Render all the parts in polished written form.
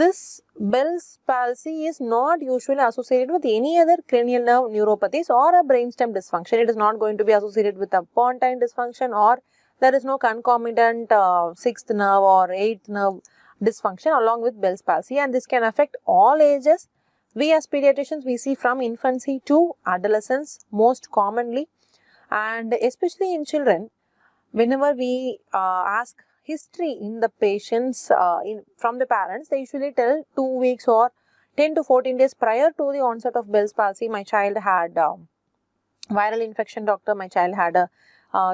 this Bell's palsy is not usually associated with any other cranial nerve neuropathies or a brainstem dysfunction. It is not going to be associated with a pontine dysfunction, or there is no concomitant 6th nerve or 8th nerve dysfunction along with Bell's palsy, and this can affect all ages. We as pediatricians, we see from infancy to adolescence most commonly, and especially in children, whenever we ask history in the patients from the parents, they usually tell 2 weeks or 10 to 14 days prior to the onset of Bell's palsy, my child had viral infection, doctor, my child had a,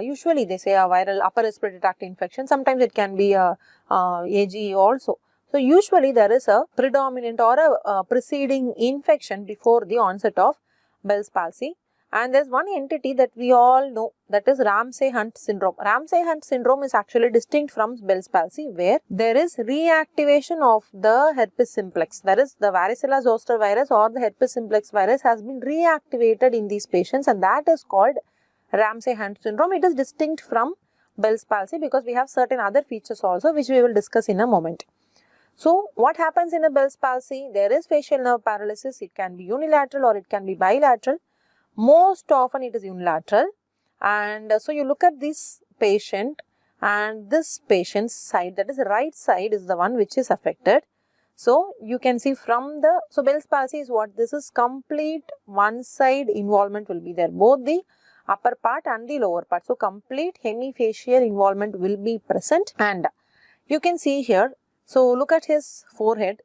usually they say a viral upper respiratory tract infection, sometimes it can be a AGE also. So usually there is a predominant or a preceding infection before the onset of Bell's palsy. And there is one entity that we all know, that is Ramsay-Hunt syndrome. Ramsay-Hunt syndrome is actually distinct from Bell's palsy, where there is reactivation of the herpes simplex. That is, the varicella zoster virus or the herpes simplex virus has been reactivated in these patients, and that is called Ramsay-Hunt syndrome. It is distinct from Bell's palsy because we have certain other features also, which we will discuss in a moment. So, what happens in a Bell's palsy? There is facial nerve paralysis. It can be unilateral or it can be bilateral. Most often it is unilateral, and so you look at this patient, and this patient's side, that is the right side, is the one which is affected. So you can see from the, so Bell's palsy is what? This is complete one side involvement will be there, both the upper part and the lower part. So complete hemifacial involvement will be present, and you can see here, so look at his forehead.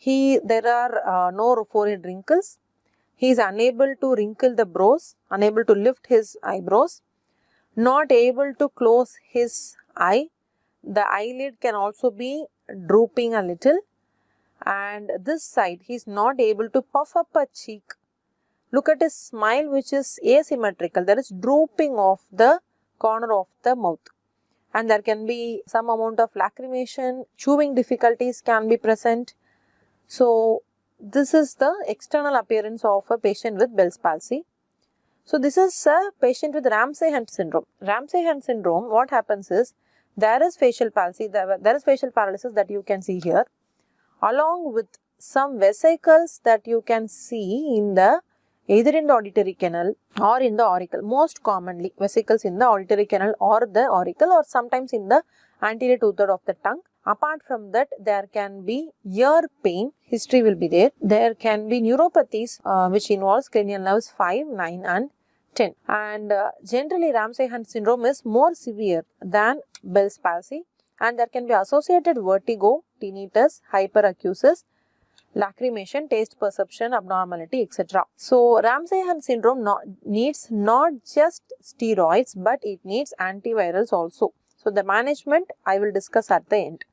There are no forehead wrinkles. He is unable to wrinkle the brows, unable to lift his eyebrows, not able to close his eye. The eyelid can also be drooping a little, and this side he is not able to puff up a cheek. Look at his smile, which is asymmetrical. There is drooping of the corner of the mouth, and there can be some amount of lacrimation, chewing difficulties can be present. So this is the external appearance of a patient with Bell's palsy. So this is a patient with Ramsay-Hunt syndrome. Ramsay-Hunt syndrome, what happens is, there is facial palsy, there is facial paralysis that you can see here, along with some vesicles that you can see in the, either in the auditory canal or in the auricle. Most commonly vesicles in the auditory canal or the auricle, or sometimes in the anterior two-third of the tongue. Apart from that, there can be ear pain, history will be there. There can be neuropathies which involves cranial nerves 5, 9 and 10. And generally Ramsay-Hunt syndrome is more severe than Bell's palsy, and there can be associated vertigo, tinnitus, hyperacusis, lacrimation, taste perception abnormality, etc. So Ramsay-Hunt syndrome needs not just steroids, but it needs antivirals also. So the management I will discuss at the end.